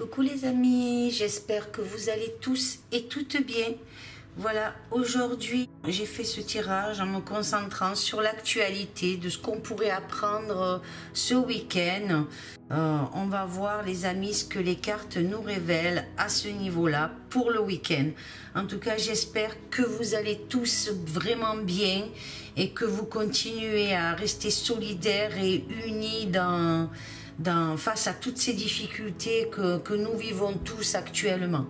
Coucou les amis, j'espère que vous allez tous et toutes bien. Voilà, aujourd'hui j'ai fait ce tirage en me concentrant sur l'actualité de ce qu'on pourrait apprendre ce week-end. On va voir les amis ce que les cartes nous révèlent à ce niveau-là pour le week-end. En tout cas, j'espère que vous allez tous vraiment bien et que vous continuez à rester solidaires et unis face à toutes ces difficultés que nous vivons tous actuellement.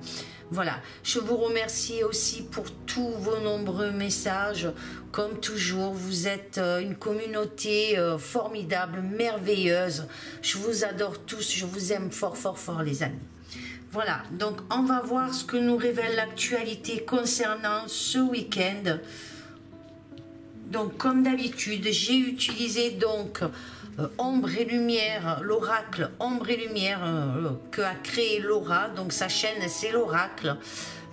Voilà, je vous remercie aussi pour tous vos nombreux messages. Comme toujours, vous êtes une communauté formidable, merveilleuse. Je vous adore tous, je vous aime fort, fort, fort les amis. Voilà, donc on va voir ce que nous révèle l'actualité concernant ce week-end. Donc comme d'habitude, j'ai utilisé donc Ombre et Lumière, l'oracle Ombre et Lumière que a créé Laura, donc sa chaîne c'est l'oracle.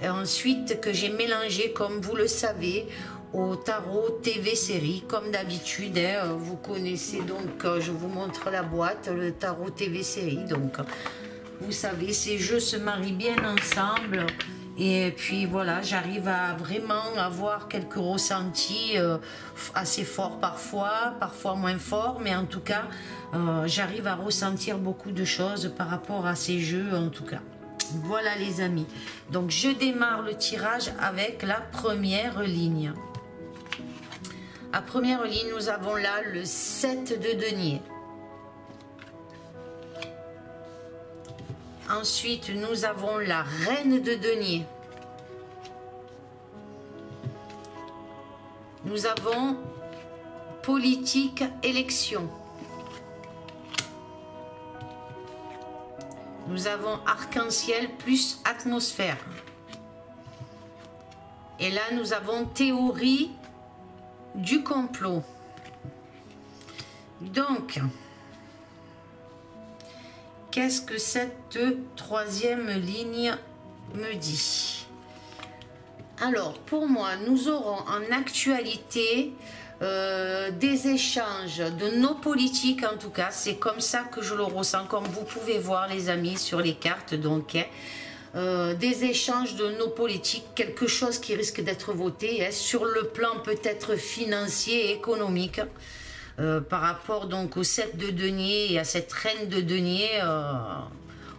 Et ensuite que j'ai mélangé, comme vous le savez, au tarot TV série, comme d'habitude, hein, vous connaissez donc, je vous montre la boîte, le tarot TV série, donc vous savez, ces jeux se marient bien ensemble. Et puis voilà, j'arrive à vraiment avoir quelques ressentis assez forts parfois moins forts, mais en tout cas, j'arrive à ressentir beaucoup de choses par rapport à ces jeux en tout cas. Voilà les amis, donc je démarre le tirage avec la première ligne. À première ligne, nous avons là le 7 de denier. Ensuite, nous avons la reine de denier. Nous avons politique, élection. Nous avons arc-en-ciel plus atmosphère. Et là, nous avons théorie du complot. Donc, qu'est-ce que cette troisième ligne me dit? Alors, pour moi, nous aurons en actualité des échanges de nos politiques, en tout cas, c'est comme ça que je le ressens, comme vous pouvez voir les amis sur les cartes, donc, des échanges de nos politiques, quelque chose qui risque d'être voté, sur le plan peut-être financier et économique. Par rapport donc au 7 de denier et à cette reine de denier,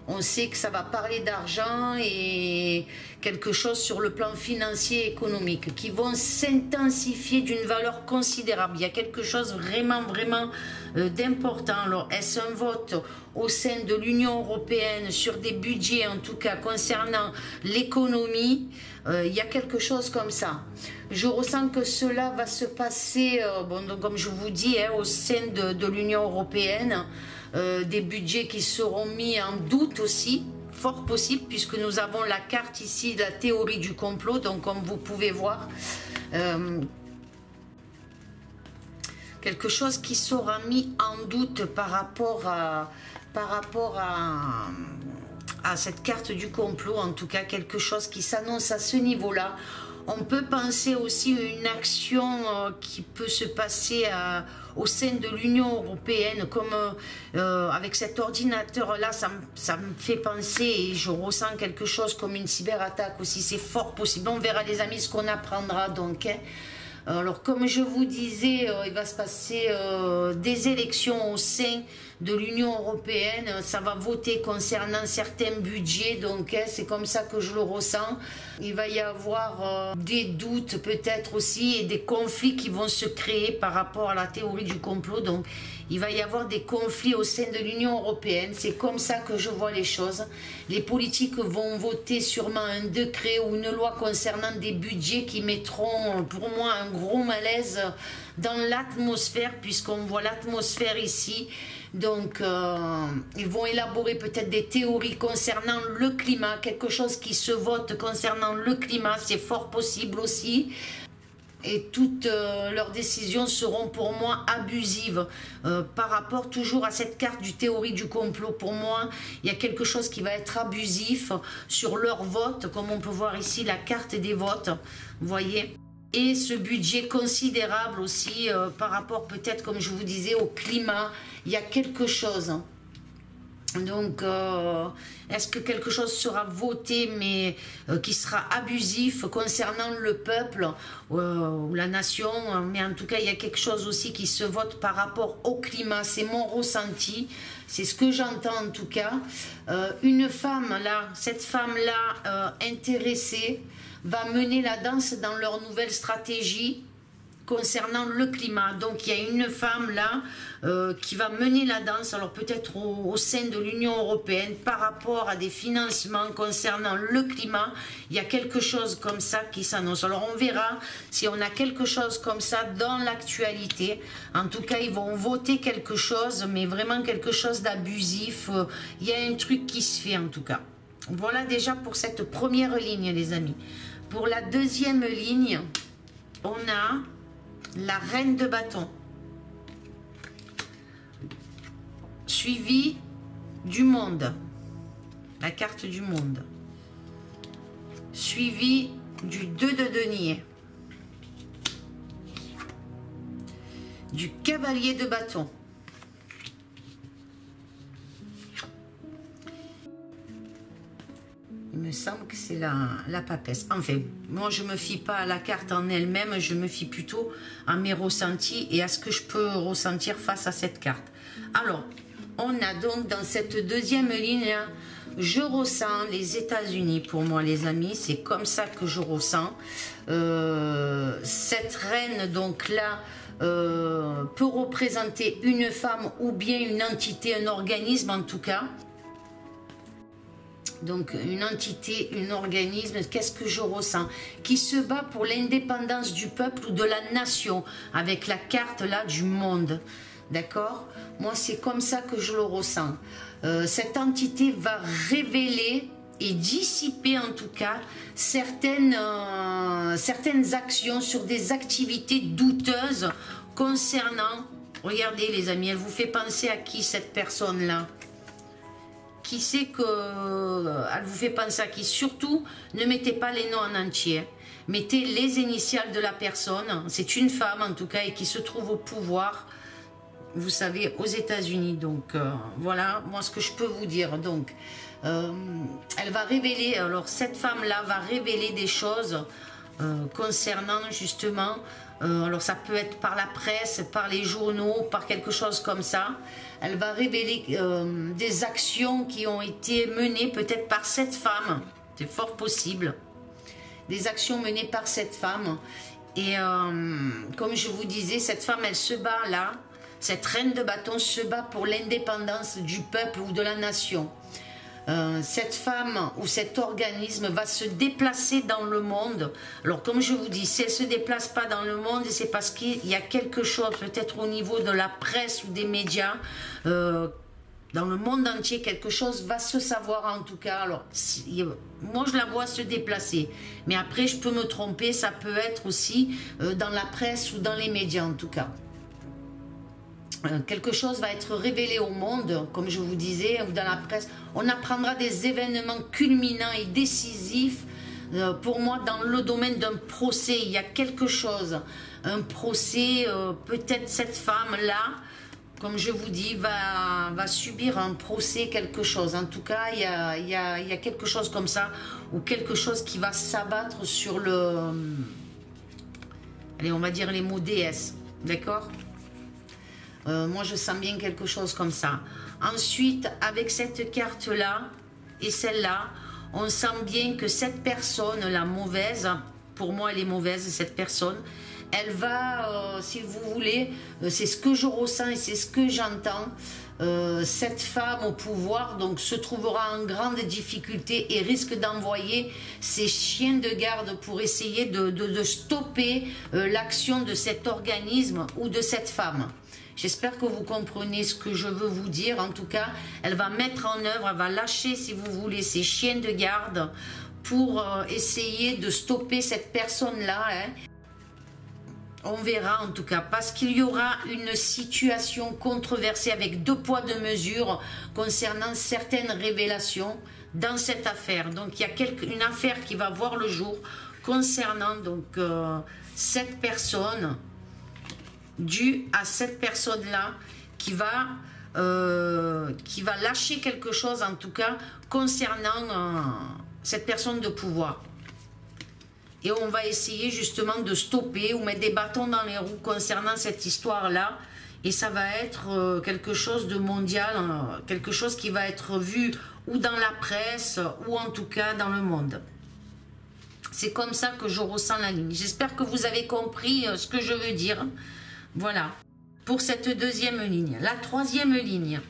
on sait que ça va parler d'argent et quelque chose sur le plan financier et économique qui vont s'intensifier d'une valeur considérable. Il y a quelque chose vraiment d'important. Alors est-ce un vote au sein de l'Union européenne sur des budgets en tout cas concernant l'économie? Il y a quelque chose comme ça. Je ressens que cela va se passer, bon, donc, comme je vous dis, au sein de l'Union européenne, des budgets qui seront mis en doute aussi, fort possible, puisque nous avons la carte ici de la théorie du complot, donc comme vous pouvez voir, quelque chose qui sera mis en doute par rapport à cette carte du complot, en tout cas quelque chose qui s'annonce à ce niveau-là. On peut penser aussi à une action qui peut se passer au sein de l'Union européenne, comme avec cet ordinateur-là, ça me fait penser et je ressens quelque chose comme une cyberattaque aussi, c'est fort possible. On verra les amis ce qu'on apprendra donc. Hein. Alors comme je vous disais, il va se passer des élections au sein de l'Union européenne, ça va voter concernant certains budgets, donc c'est comme ça que je le ressens. Il va y avoir des doutes peut-être aussi et des conflits qui vont se créer par rapport à la théorie du complot, donc il va y avoir des conflits au sein de l'Union européenne, c'est comme ça que je vois les choses. Les politiques vont voter sûrement un décret ou une loi concernant des budgets qui mettront pour moi un gros malaise dans l'atmosphère, puisqu'on voit l'atmosphère ici. Donc, ils vont élaborer peut-être des théories concernant le climat, quelque chose qui se vote concernant le climat, c'est fort possible aussi. Et toutes leurs décisions seront pour moi abusives par rapport toujours à cette carte du théorie du complot. Pour moi, il y a quelque chose qui va être abusif sur leur vote, comme on peut voir ici la carte des votes, vous voyez. Et ce budget considérable aussi par rapport peut-être, comme je vous disais, au climat. Il y a quelque chose Donc, est-ce que quelque chose sera voté, mais qui sera abusif concernant le peuple ou la nation? Mais en tout cas, il y a quelque chose aussi qui se vote par rapport au climat. C'est mon ressenti, c'est ce que j'entends en tout cas. Une femme là, cette femme-là intéressée, va mener la danse dans leur nouvelle stratégie concernant le climat. Donc il y a une femme là qui va mener la danse, alors peut-être au sein de l'Union européenne par rapport à des financements concernant le climat. Il y a quelque chose comme ça qui s'annonce. Alors on verra si on a quelque chose comme ça dans l'actualité. En tout cas, ils vont voter quelque chose, mais vraiment quelque chose d'abusif. Il y a un truc qui se fait en tout cas. Voilà déjà pour cette première ligne, les amis. Pour la deuxième ligne, on a la reine de bâton, suivi du monde, la carte du monde, suivi du 2 de denier, du cavalier de bâton, il me semble que c'est la papesse. Enfin, moi je me fie pas à la carte en elle-même, je me fie plutôt à mes ressentis et à ce que je peux ressentir face à cette carte. Alors, on a donc dans cette deuxième ligne, je ressens les États-Unis pour moi, les amis, c'est comme ça que je ressens. Cette reine donc là peut représenter une femme ou bien une entité, un organisme en tout cas. Donc une entité, un organisme, qu'est-ce que je ressens? Qui se bat pour l'indépendance du peuple ou de la nation, avec la carte là du monde. D'accord? Moi c'est comme ça que je le ressens. Cette entité va révéler et dissiper en tout cas certaines actions sur des activités douteuses concernant, regardez les amis, elle vous fait penser à qui cette personne-là? Qui sait qu'elle vous fait penser à qui? Surtout, ne mettez pas les noms en entier. Mettez les initiales de la personne. C'est une femme en tout cas et qui se trouve au pouvoir, vous savez, aux États-Unis. Donc voilà, moi ce que je peux vous dire. Donc, elle va révéler, alors cette femme-là va révéler des choses concernant justement, alors ça peut être par la presse, par les journaux, par quelque chose comme ça. Elle va révéler des actions qui ont été menées peut-être par cette femme. C'est fort possible. Des actions menées par cette femme. Et comme je vous disais, cette femme, elle se bat là. Cette reine de bâton se bat pour l'indépendance du peuple ou de la nation. Cette femme ou cet organisme va se déplacer dans le monde. Alors comme je vous dis, si elle ne se déplace pas dans le monde, c'est parce qu'il y a quelque chose, peut-être au niveau de la presse ou des médias, dans le monde entier, quelque chose va se savoir en tout cas. Alors moi je la vois se déplacer, mais après je peux me tromper, ça peut être aussi dans la presse ou dans les médias en tout cas. Quelque chose va être révélé au monde, comme je vous disais, ou dans la presse. On apprendra des événements culminants et décisifs, pour moi, dans le domaine d'un procès. Il y a quelque chose, un procès, peut-être cette femme-là, comme je vous dis, va subir un procès, quelque chose. En tout cas, il y a quelque chose comme ça, ou quelque chose qui va s'abattre sur le... Allez, on va dire les mots déesse, d'accord ? Moi je sens bien quelque chose comme ça. Ensuite, avec cette carte là et celle-là, on sent bien que cette personne, la mauvaise, pour moi elle est mauvaise cette personne, elle va, si vous voulez, c'est ce que je ressens et c'est ce que j'entends, cette femme au pouvoir donc se trouvera en grande difficulté et risque d'envoyer ses chiens de garde pour essayer de stopper l'action de cet organisme ou de cette femme. J'espère que vous comprenez ce que je veux vous dire. En tout cas, elle va mettre en œuvre, elle va lâcher, si vous voulez, ses chiens de garde pour essayer de stopper cette personne-là. Hein. On verra en tout cas, parce qu'il y aura une situation controversée avec 2 poids 2 mesures concernant certaines révélations dans cette affaire. Donc il y a une affaire qui va voir le jour concernant donc cette personne, due à cette personne-là qui va qui va lâcher quelque chose en tout cas concernant cette personne de pouvoir. Et on va essayer justement de stopper ou mettre des bâtons dans les roues concernant cette histoire-là. Et ça va être quelque chose de mondial, quelque chose qui va être vu ou dans la presse ou en tout cas dans le monde. C'est comme ça que je ressens la ligne. J'espère que vous avez compris ce que je veux dire. Voilà. Pour cette deuxième ligne. La troisième ligne.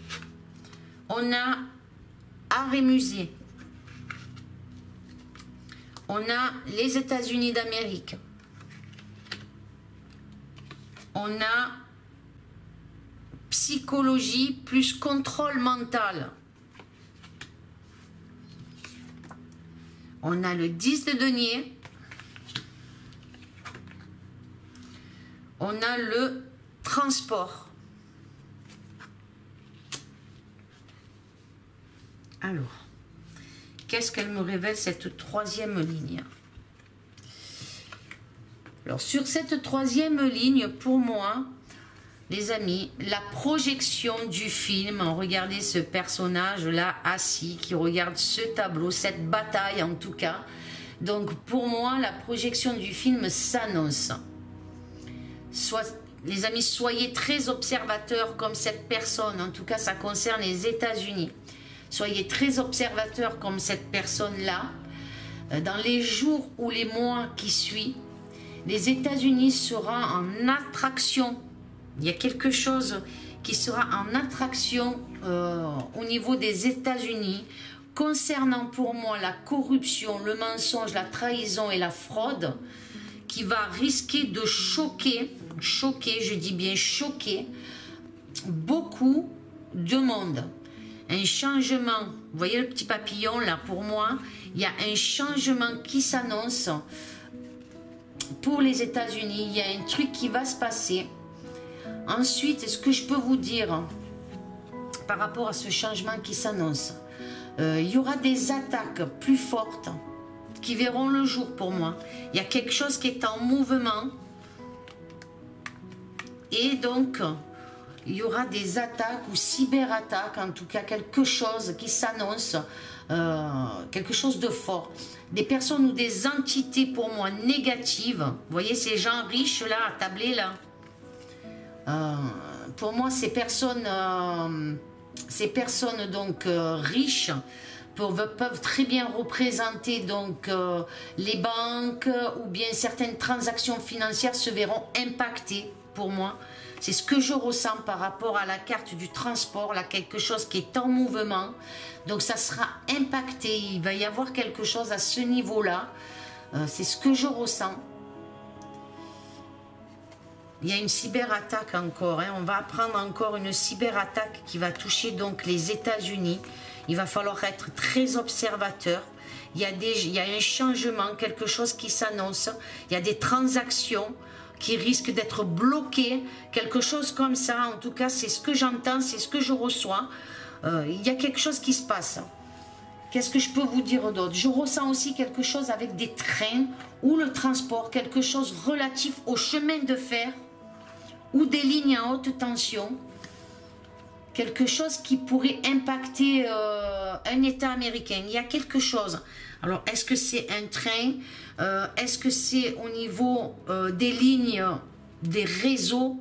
On a art et musée. On a les États-Unis d'Amérique. On a psychologie plus contrôle mental. On a le 10 de denier. On a le transport. Alors, qu'est-ce qu'elle me révèle cette troisième ligne? Alors, sur cette troisième ligne, pour moi, les amis, la projection du film, regardez ce personnage-là assis, qui regarde ce tableau, cette bataille en tout cas. Donc pour moi, la projection du film s'annonce. Les amis, soyez très observateurs comme cette personne, en tout cas ça concerne les États-Unis. Soyez très observateurs comme cette personne-là. Dans les jours ou les mois qui suivent, les États-Unis seront en attraction. Il y a quelque chose qui sera en attraction au niveau des États-Unis concernant pour moi la corruption, le mensonge, la trahison et la fraude qui va risquer de choquer, je dis bien choquer, beaucoup de monde. Un changement, vous voyez le petit papillon là pour moi, il y a un changement qui s'annonce pour les États-Unis, il y a un truc qui va se passer. Ensuite, ce que je peux vous dire par rapport à ce changement qui s'annonce, il y aura des attaques plus fortes qui verront le jour pour moi. Il y a quelque chose qui est en mouvement et donc il y aura des attaques ou cyberattaques, en tout cas quelque chose qui s'annonce, quelque chose de fort. Des personnes ou des entités pour moi négatives, vous voyez ces gens riches là, attablés là. Pour moi, ces personnes donc riches peuvent très bien représenter donc les banques ou bien certaines transactions financières se verront impactées. Pour moi, c'est ce que je ressens par rapport à la carte du transport, là quelque chose qui est en mouvement. Donc ça sera impacté. Il va y avoir quelque chose à ce niveau-là. C'est ce que je ressens. Il y a une cyberattaque encore, hein. On va apprendre encore une cyberattaque qui va toucher donc les États-Unis. Il va falloir être très observateur. Il y a un changement, quelque chose qui s'annonce. Il y a des transactions qui risquent d'être bloquées, quelque chose comme ça. En tout cas, c'est ce que j'entends, c'est ce que je reçois. Il y a quelque chose qui se passe. Qu'est-ce que je peux vous dire d'autre? Je ressens aussi quelque chose avec des trains ou le transport, quelque chose relatif au chemin de fer ou des lignes à haute tension, quelque chose qui pourrait impacter un État américain. Il y a quelque chose. Alors, est-ce que c'est un train? Est-ce que c'est au niveau des lignes, des réseaux?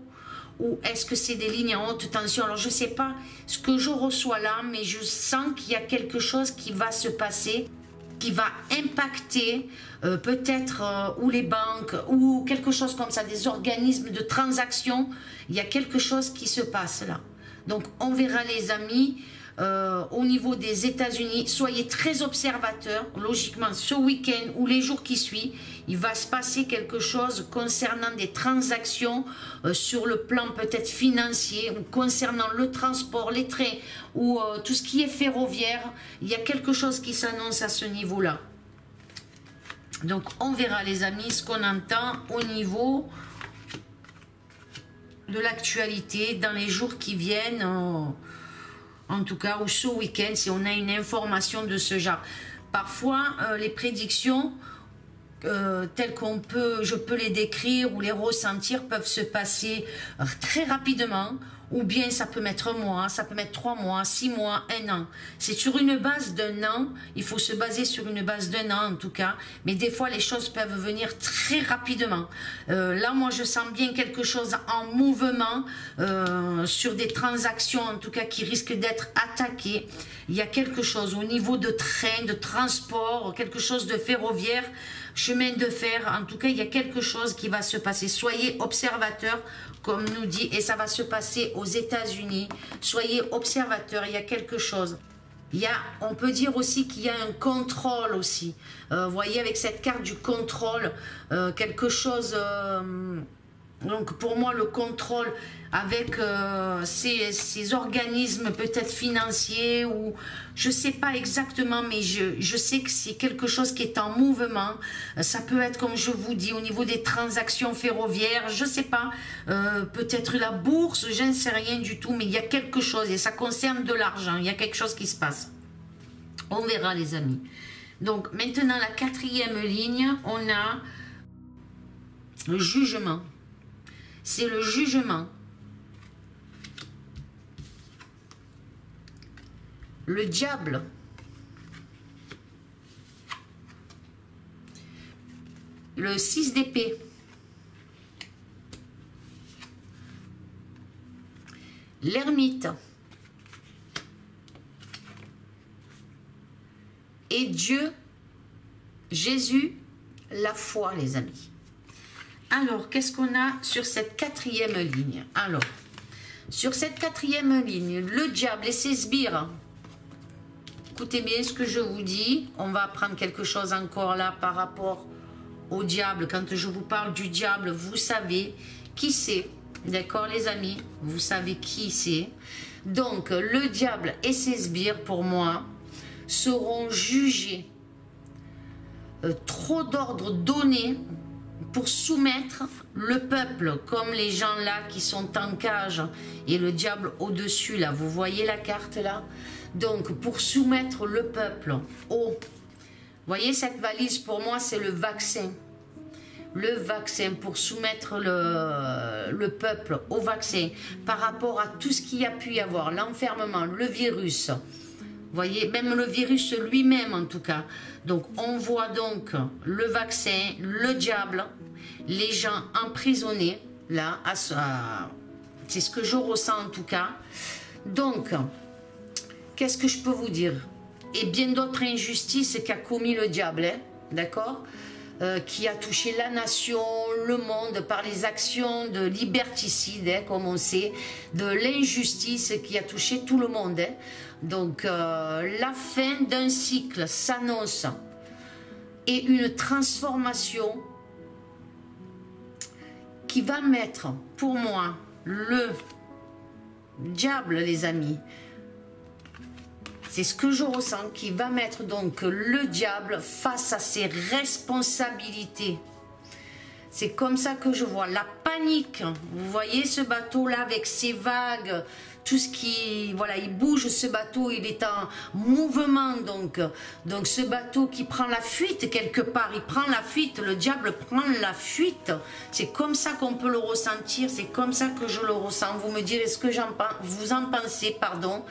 Ou est-ce que c'est des lignes à haute tension? Alors, je ne sais pas ce que je reçois là, mais je sens qu'il y a quelque chose qui va se passer, qui va impacter peut-être ou les banques ou quelque chose comme ça, des organismes de transaction. Il y a quelque chose qui se passe là. Donc on verra les amis au niveau des États-Unis. Soyez très observateurs. Logiquement ce week-end ou les jours qui suivent, il va se passer quelque chose concernant des transactions sur le plan peut-être financier ou concernant le transport, les trains ou tout ce qui est ferroviaire. Il y a quelque chose qui s'annonce à ce niveau-là. Donc on verra les amis ce qu'on entend au niveau de l'actualité dans les jours qui viennent, en tout cas ou ce week-end si on a une information de ce genre. Parfois les prédictions telles je peux les décrire ou les ressentir peuvent se passer très rapidement ou bien ça peut mettre un mois, ça peut mettre 3 mois, 6 mois, 1 an. C'est sur une base d'1 an, il faut se baser sur une base d'1 an en tout cas, mais des fois les choses peuvent venir très rapidement. Là moi je sens bien quelque chose en mouvement, sur des transactions en tout cas qui risquent d'être attaquées. Il y a quelque chose au niveau de train, de transport, quelque chose de ferroviaire, chemin de fer, en tout cas il y a quelque chose qui va se passer. Soyez observateurs comme nous dit, et ça va se passer aux États-Unis. Soyez observateurs, il y a quelque chose. On peut dire aussi qu'il y a un contrôle aussi. Vous voyez avec cette carte du contrôle, quelque chose... donc pour moi le contrôle avec ces organismes peut-être financiers ou je sais pas exactement, mais je sais que c'est quelque chose qui est en mouvement. Ça peut être comme je vous dis au niveau des transactions ferroviaires, je sais pas, peut-être la bourse, je ne sais rien du tout, mais il y a quelque chose et ça concerne de l'argent, il y a quelque chose qui se passe. On verra les amis. Donc maintenant la 4e ligne, on a le jugement. C'est le jugement. Le diable. Le 6 d'épée. L'ermite. Et Dieu, Jésus, la foi, les amis. Alors, qu'est-ce qu'on a sur cette 4e ligne? Alors, sur cette 4e ligne, le diable et ses sbires. Écoutez bien ce que je vous dis. On va apprendre quelque chose encore là par rapport au diable. Quand je vous parle du diable, vous savez qui c'est. D'accord, les amis? Vous savez qui c'est. Donc, le diable et ses sbires, pour moi, seront jugés. Trop d'ordres donnés pour soumettre le peuple, comme les gens là qui sont en cage et le diable au-dessus là, vous voyez la carte là? Donc pour soumettre le peuple au... Vous voyez cette valise pour moi c'est le vaccin. Le vaccin pour soumettre le peuple au vaccin par rapport à tout ce qu'il y a pu y avoir, l'enfermement, le virus. Vous voyez, même le virus lui-même en tout cas. Donc on voit donc le vaccin, le diable, les gens emprisonnés, là, c'est ce que je ressens en tout cas. Donc, qu'est-ce que je peux vous dire? Et bien d'autres injustices qu'a commis le diable, hein, d'accord, qui a touché la nation, le monde, par les actions de liberticide, hein, comme on sait, de l'injustice qui a touché tout le monde. Hein. Donc, la fin d'un cycle s'annonce et une transformation qui va mettre, pour moi, le diable, les amis. C'est ce que je ressens, qui va mettre donc le diable face à ses responsabilités. C'est comme ça que je vois la panique. Vous voyez ce bateau-là avec ses vagues, tout ce qui... Voilà, il bouge ce bateau, il est en mouvement. Donc ce bateau qui prend la fuite quelque part, il prend la fuite, le diable prend la fuite. C'est comme ça qu'on peut le ressentir, c'est comme ça que je le ressens. Vous me direz ce que vous en pensez, pardon.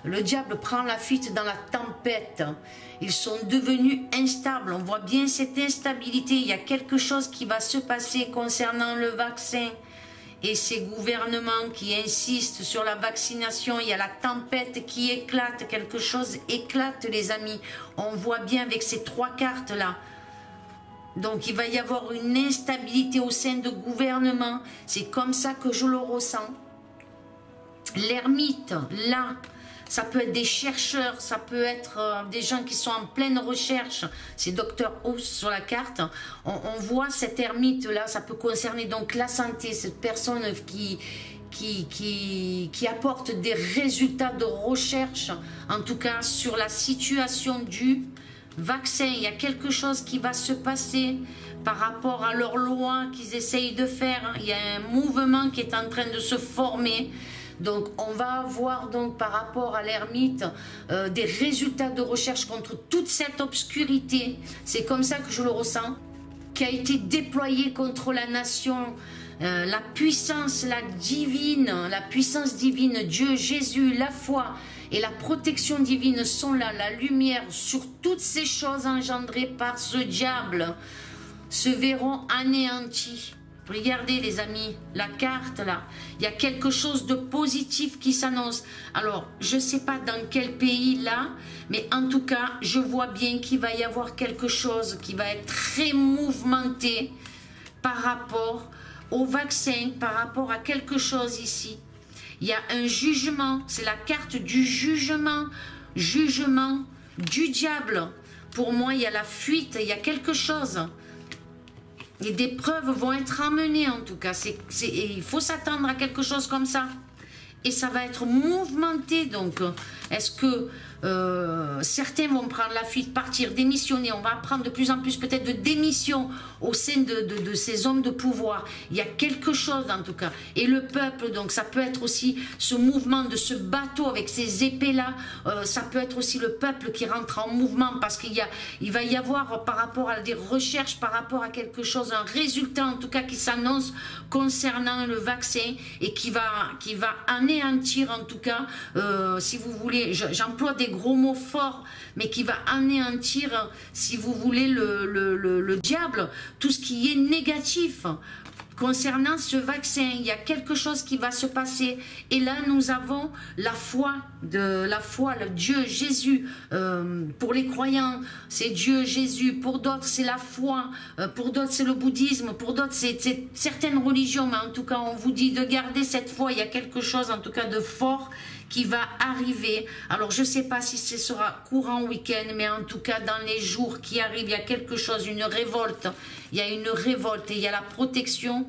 Le diable prend la fuite dans la tempête. Ils sont devenus instables. On voit bien cette instabilité. Il y a quelque chose qui va se passer concernant le vaccin. Et ces gouvernements qui insistent sur la vaccination. Il y a la tempête qui éclate. Quelque chose éclate, les amis. On voit bien avec ces 3 cartes-là. Donc, il va y avoir une instabilité au sein de gouvernements. C'est comme ça que je le ressens. L'ermite, là... Ça peut être des chercheurs, ça peut être des gens qui sont en pleine recherche. C'est Dr House sur la carte. On voit cette ermite-là, ça peut concerner donc la santé, cette personne qui apporte des résultats de recherche, en tout cas sur la situation du vaccin. Il y a quelque chose qui va se passer par rapport à leurs lois qu'ils essayent de faire. Il y a un mouvement qui est en train de se former. Donc on va avoir donc par rapport à l'ermite des résultats de recherche contre toute cette obscurité, c'est comme ça que je le ressens, qui a été déployée contre la nation, la puissance, la puissance divine, Dieu, Jésus, la foi et la protection divine sont là, la lumière sur toutes ces choses engendrées par ce diable se verront anéanties. Regardez les amis, la carte là, il y a quelque chose de positif qui s'annonce. Alors, je ne sais pas dans quel pays là, mais en tout cas, je vois bien qu'il va y avoir quelque chose qui va être très mouvementé par rapport au vaccin, par rapport à quelque chose ici. Il y a un jugement, c'est la carte du jugement, jugement du diable. Pour moi, il y a la fuite, il y a quelque chose. Et des preuves vont être amenées en tout cas. Il faut s'attendre à quelque chose comme ça. Et ça va être mouvementé. Donc, est-ce que certains vont prendre la fuite, partir, démissionner? On va apprendre de plus en plus peut-être de démission au sein de ces hommes de pouvoir. Il y a quelque chose en tout cas. Et le peuple, donc ça peut être aussi ce mouvement de ce bateau avec ces épées-là. Ça peut être aussi le peuple qui rentre en mouvement parce il va y avoir par rapport à des recherches, par rapport à quelque chose, un résultat en tout cas qui s'annonce concernant le vaccin et qui va anéantir en tout cas, si vous voulez, j'emploie des gros mots forts, mais qui va anéantir, si vous voulez, le diable, tout ce qui est négatif. Concernant ce vaccin, il y a quelque chose qui va se passer. Et là, nous avons la foi, le Dieu, Jésus. Pour les croyants, c'est Dieu, Jésus. Pour d'autres, c'est la foi. Pour d'autres, c'est le bouddhisme. Pour d'autres, c'est certaines religions. Mais en tout cas, on vous dit de garder cette foi. Il y a quelque chose, en tout cas, de fort qui va arriver. Alors, je ne sais pas si ce sera courant week-end, mais en tout cas, dans les jours qui arrivent, il y a quelque chose, une révolte. Il y a une révolte et il y a la protection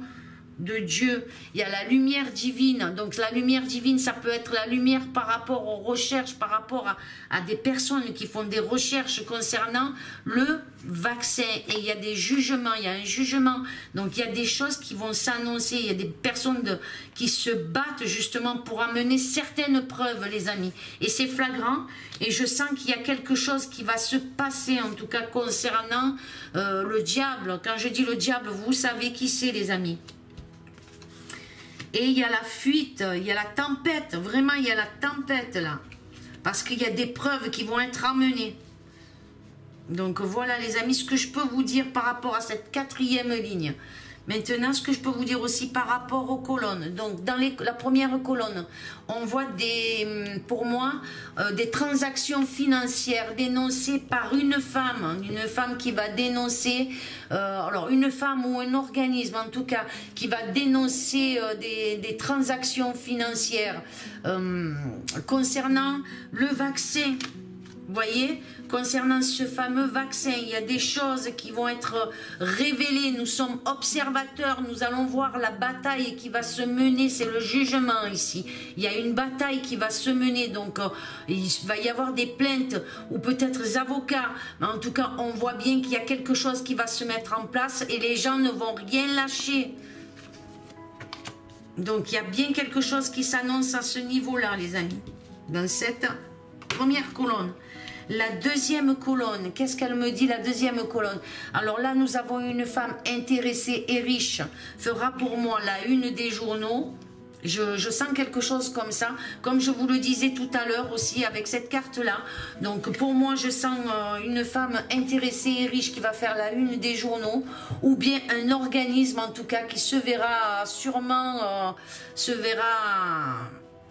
de Dieu. Il y a la lumière divine. Donc, la lumière divine, ça peut être la lumière par rapport aux recherches, par rapport à des personnes qui font des recherches concernant le vaccin. Et il y a des jugements, il y a un jugement. Donc, il y a des choses qui vont s'annoncer. Il y a des personnes qui se battent justement pour amener certaines preuves, les amis. Et c'est flagrant. Et je sens qu'il y a quelque chose qui va se passer, en tout cas concernant le diable. Quand je dis le diable, vous savez qui c'est, les amis. Et il y a la fuite, il y a la tempête. Vraiment, il y a la tempête là. Parce qu'il y a des preuves qui vont être amenées. Donc voilà, les amis, ce que je peux vous dire par rapport à cette quatrième ligne. Maintenant, ce que je peux vous dire aussi par rapport aux colonnes. Donc, dans la première colonne, on voit pour moi, des transactions financières dénoncées par une femme qui va dénoncer, alors une femme ou un organisme en tout cas, qui va dénoncer des transactions financières concernant le vaccin. Vous voyez, concernant ce fameux vaccin, il y a des choses qui vont être révélées. Nous sommes observateurs, nous allons voir la bataille qui va se mener. C'est le jugement ici. Il y a une bataille qui va se mener. Donc, il va y avoir des plaintes ou peut-être des avocats. Mais en tout cas, on voit bien qu'il y a quelque chose qui va se mettre en place et les gens ne vont rien lâcher. Donc, il y a bien quelque chose qui s'annonce à ce niveau-là, les amis. Dans cette première colonne. La deuxième colonne, qu'est-ce qu'elle me dit, la deuxième colonne? Alors là, nous avons une femme intéressée et riche, fera pour moi la une des journaux. Je sens quelque chose comme ça, comme je vous le disais tout à l'heure aussi avec cette carte-là. Donc pour moi, je sens une femme intéressée et riche qui va faire la une des journaux, ou bien un organisme en tout cas qui se verra sûrement,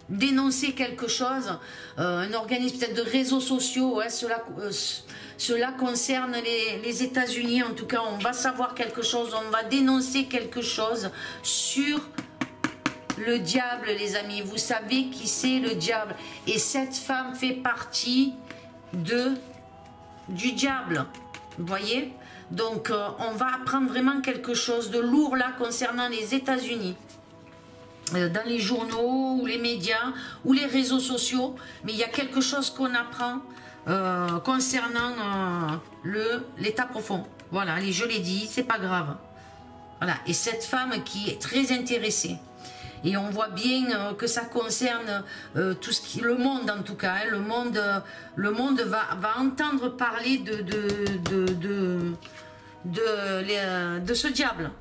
dénoncer quelque chose, un organisme peut-être de réseaux sociaux, ouais, cela concerne les États-Unis. En tout cas, on va savoir quelque chose, on va dénoncer quelque chose sur le diable, les amis. Vous savez qui c'est, le diable. Et cette femme fait partie du diable. Vous voyez? Donc, on va apprendre vraiment quelque chose de lourd là concernant les États-Unis. Dans les journaux ou les médias ou les réseaux sociaux, mais il y a quelque chose qu'on apprend concernant l'état profond. Voilà, je l'ai dit, c'est pas grave. Voilà, et cette femme qui est très intéressée. Et on voit bien que ça concerne tout ce qui, le monde en tout cas, hein, le monde va entendre parler de ce diable.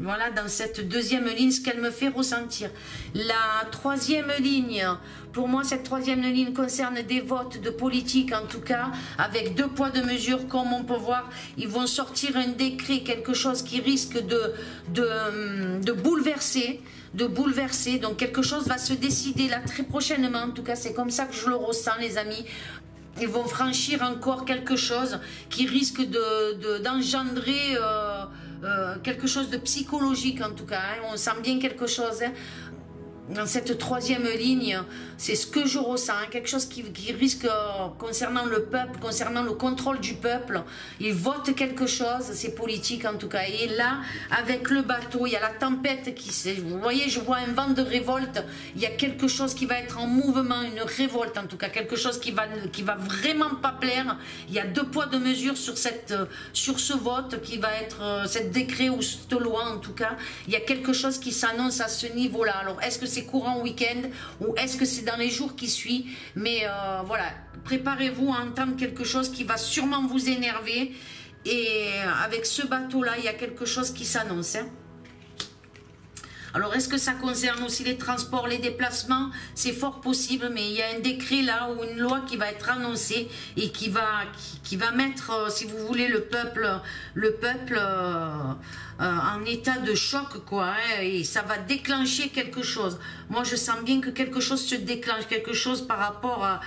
Voilà, dans cette deuxième ligne, ce qu'elle me fait ressentir. La troisième ligne, pour moi, cette troisième ligne concerne des votes de politique, en tout cas, avec 2 poids, 2 mesures, comme on peut voir. Ils vont sortir un décret, quelque chose qui risque de bouleverser. Donc quelque chose va se décider là très prochainement. En tout cas, c'est comme ça que je le ressens, les amis. Ils vont franchir encore quelque chose qui risque d'engendrer quelque chose de psychologique, en tout cas. Hein. On sent bien quelque chose. Hein. Dans cette troisième ligne, c'est ce que je ressens, hein, quelque chose qui risque, concernant le peuple, concernant le contrôle du peuple, ils votent quelque chose, c'est politique en tout cas, et là, avec le bateau, il y a la tempête, vous voyez, je vois un vent de révolte, il y a quelque chose qui va être en mouvement, une révolte en tout cas, quelque chose qui va vraiment pas plaire, il y a 2 poids, 2 mesures sur ce vote, qui va être, cette décret ou cette loi en tout cas, il y a quelque chose qui s'annonce à ce niveau-là. Alors, est-ce que c'est courant week-end ou est-ce que c'est dans les jours qui suivent? Mais voilà, préparez-vous à entendre quelque chose qui va sûrement vous énerver. Et avec ce bateau-là, il y a quelque chose qui s'annonce. Hein. Alors, est-ce que ça concerne aussi les transports, les déplacements? C'est fort possible, mais il y a un décret là ou une loi qui va être annoncée et qui va mettre, si vous voulez, le peuple en état de choc, quoi. Hein, et ça va déclencher quelque chose. Moi, je sens bien que quelque chose se déclenche, quelque chose par rapport à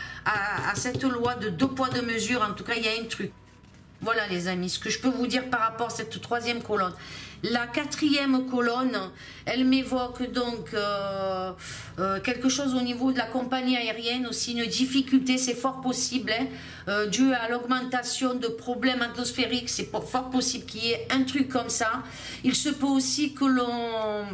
cette loi de 2 poids, 2 mesures. En tout cas, il y a un truc. Voilà, les amis, ce que je peux vous dire par rapport à cette troisième colonne. La quatrième colonne, elle m'évoque donc quelque chose au niveau de la compagnie aérienne, aussi une difficulté, c'est fort possible, hein, dû à l'augmentation de problèmes atmosphériques, c'est fort possible qu'il y ait un truc comme ça. Il se peut aussi que l'on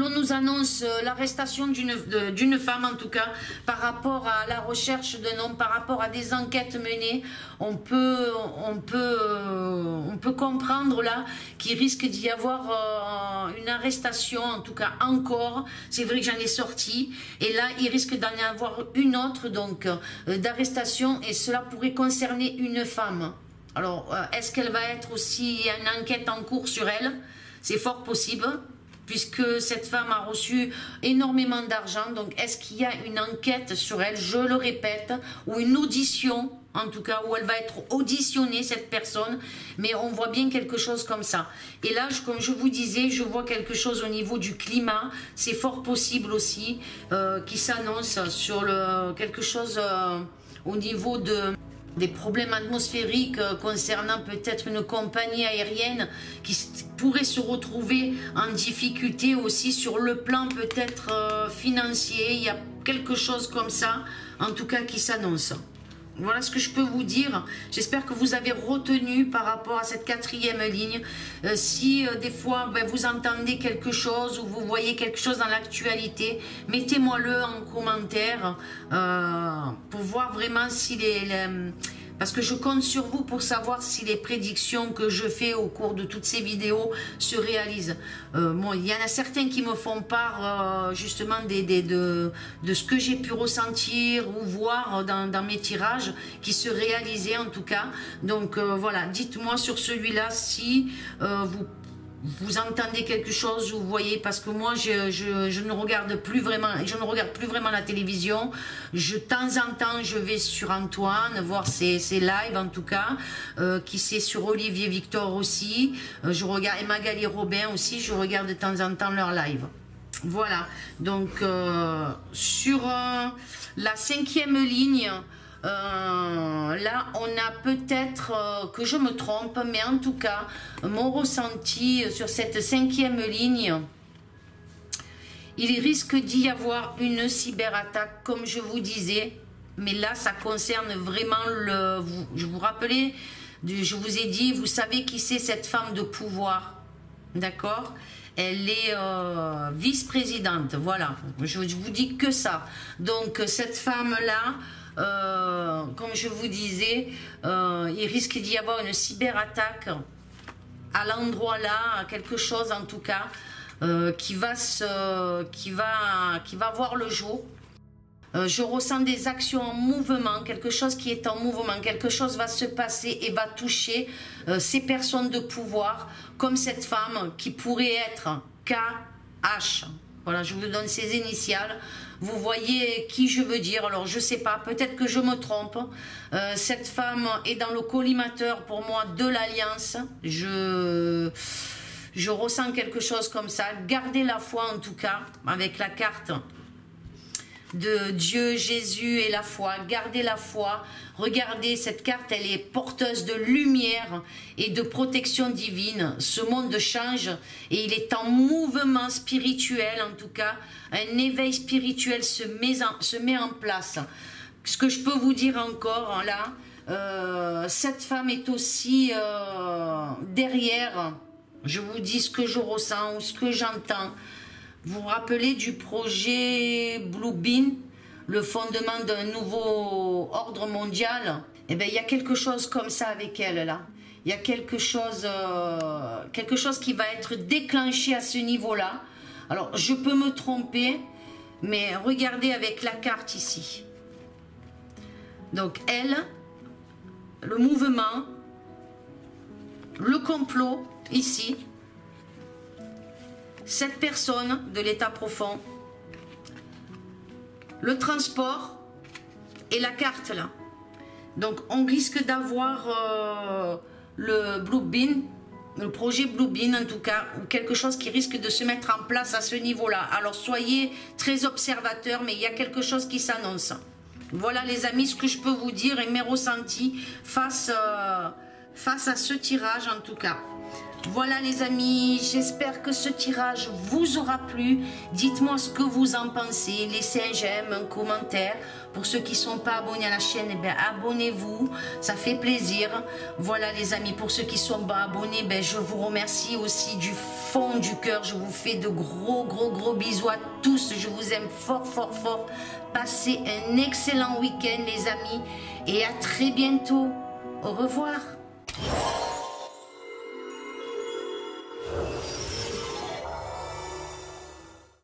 nous annonce l'arrestation d'une femme, en tout cas, par rapport à la recherche d'un homme, par rapport à des enquêtes menées, on peut comprendre là qu'il risque d'y avoir une arrestation, en tout cas encore, c'est vrai que j'en ai sorti, et là il risque d'en y avoir une autre, donc d'arrestation, et cela pourrait concerner une femme. Alors, est-ce qu'elle va être aussi une enquête en cours sur elle? C'est fort possible, puisque cette femme a reçu énormément d'argent. Donc, est-ce qu'il y a une enquête sur elle, je le répète, ou une audition, en tout cas, où elle va être auditionnée, cette personne, mais on voit bien quelque chose comme ça. Et là, comme je vous disais, je vois quelque chose au niveau du climat, c'est fort possible aussi, qui s'annonce sur quelque chose au niveau des problèmes atmosphériques concernant peut-être une compagnie aérienne qui pourrait se retrouver en difficulté aussi sur le plan peut-être financier. Il y a quelque chose comme ça, en tout cas, qui s'annonce. Voilà ce que je peux vous dire. J'espère que vous avez retenu par rapport à cette quatrième ligne. Si des fois vous entendez quelque chose ou vous voyez quelque chose dans l'actualité, mettez-moi-le en commentaire pour voir vraiment si parce que je compte sur vous pour savoir si les prédictions que je fais au cours de toutes ces vidéos se réalisent. Bon, il y en a certains qui me font part justement de ce que j'ai pu ressentir ou voir dans mes tirages qui se réalisaient en tout cas. Donc voilà, dites-moi sur celui-là si vous entendez quelque chose, vous voyez, parce que moi je ne regarde plus vraiment, la télévision. De temps en temps je vais sur Antoine voir ses lives, en tout cas, qui c'est sur Olivier Victor aussi, je regarde, et Magali Robin aussi, je regarde de temps en temps leurs lives. Voilà, donc sur la cinquième ligne, là on a peut-être que je me trompe, mais en tout cas mon ressenti sur cette cinquième ligne, il risque d'y avoir une cyberattaque comme je vous disais, mais là ça concerne vraiment je vous rappelais, je vous ai dit, vous savez qui c'est cette femme de pouvoir, d'accord? Elle est vice-présidente, voilà, je vous dis que ça. Donc cette femme-là, comme je vous disais, il risque d'y avoir une cyberattaque à l'endroit là, quelque chose en tout cas, qui va voir le jour. Je ressens des actions en mouvement, quelque chose qui est en mouvement, quelque chose va se passer et va toucher ces personnes de pouvoir, comme cette femme qui pourrait être KH. Voilà, je vous donne ses initiales. Vous voyez qui je veux dire. Alors, je ne sais pas, peut-être que je me trompe. Cette femme est dans le collimateur, pour moi, de l'Alliance. Je ressens quelque chose comme ça. Gardez la foi, en tout cas, avec la carte de Dieu, Jésus et la foi. Gardez la foi. Regardez, cette carte, elle est porteuse de lumière et de protection divine. Ce monde change et il est en mouvement spirituel, en tout cas. Un éveil spirituel se met en place. Ce que je peux vous dire encore, là, cette femme est aussi derrière. Je vous dis ce que je ressens ou ce que j'entends. Vous vous rappelez du projet Blue Beam, le fondement d'un nouveau ordre mondial? Eh bien, il y a quelque chose comme ça avec elle, là. Il y a quelque chose qui va être déclenché à ce niveau-là. Alors, je peux me tromper, mais regardez avec la carte ici. Donc, elle, le mouvement, le complot, ici. Cette personne de l'état profond, le transport et la carte là. Donc on risque d'avoir le Blue Beam, le projet Blue Beam en tout cas, ou quelque chose qui risque de se mettre en place à ce niveau-là. Alors soyez très observateurs, mais il y a quelque chose qui s'annonce. Voilà les amis, ce que je peux vous dire et mes ressentis face à ce tirage en tout cas. Voilà les amis, j'espère que ce tirage vous aura plu. Dites-moi ce que vous en pensez. Laissez un j'aime, un commentaire. Pour ceux qui ne sont pas abonnés à la chaîne, eh bien, abonnez-vous. Ça fait plaisir. Voilà les amis, pour ceux qui ne sont pas abonnés, ben, je vous remercie aussi du fond du cœur. Je vous fais de gros bisous à tous. Je vous aime fort. Passez un excellent week-end les amis. Et à très bientôt. Au revoir.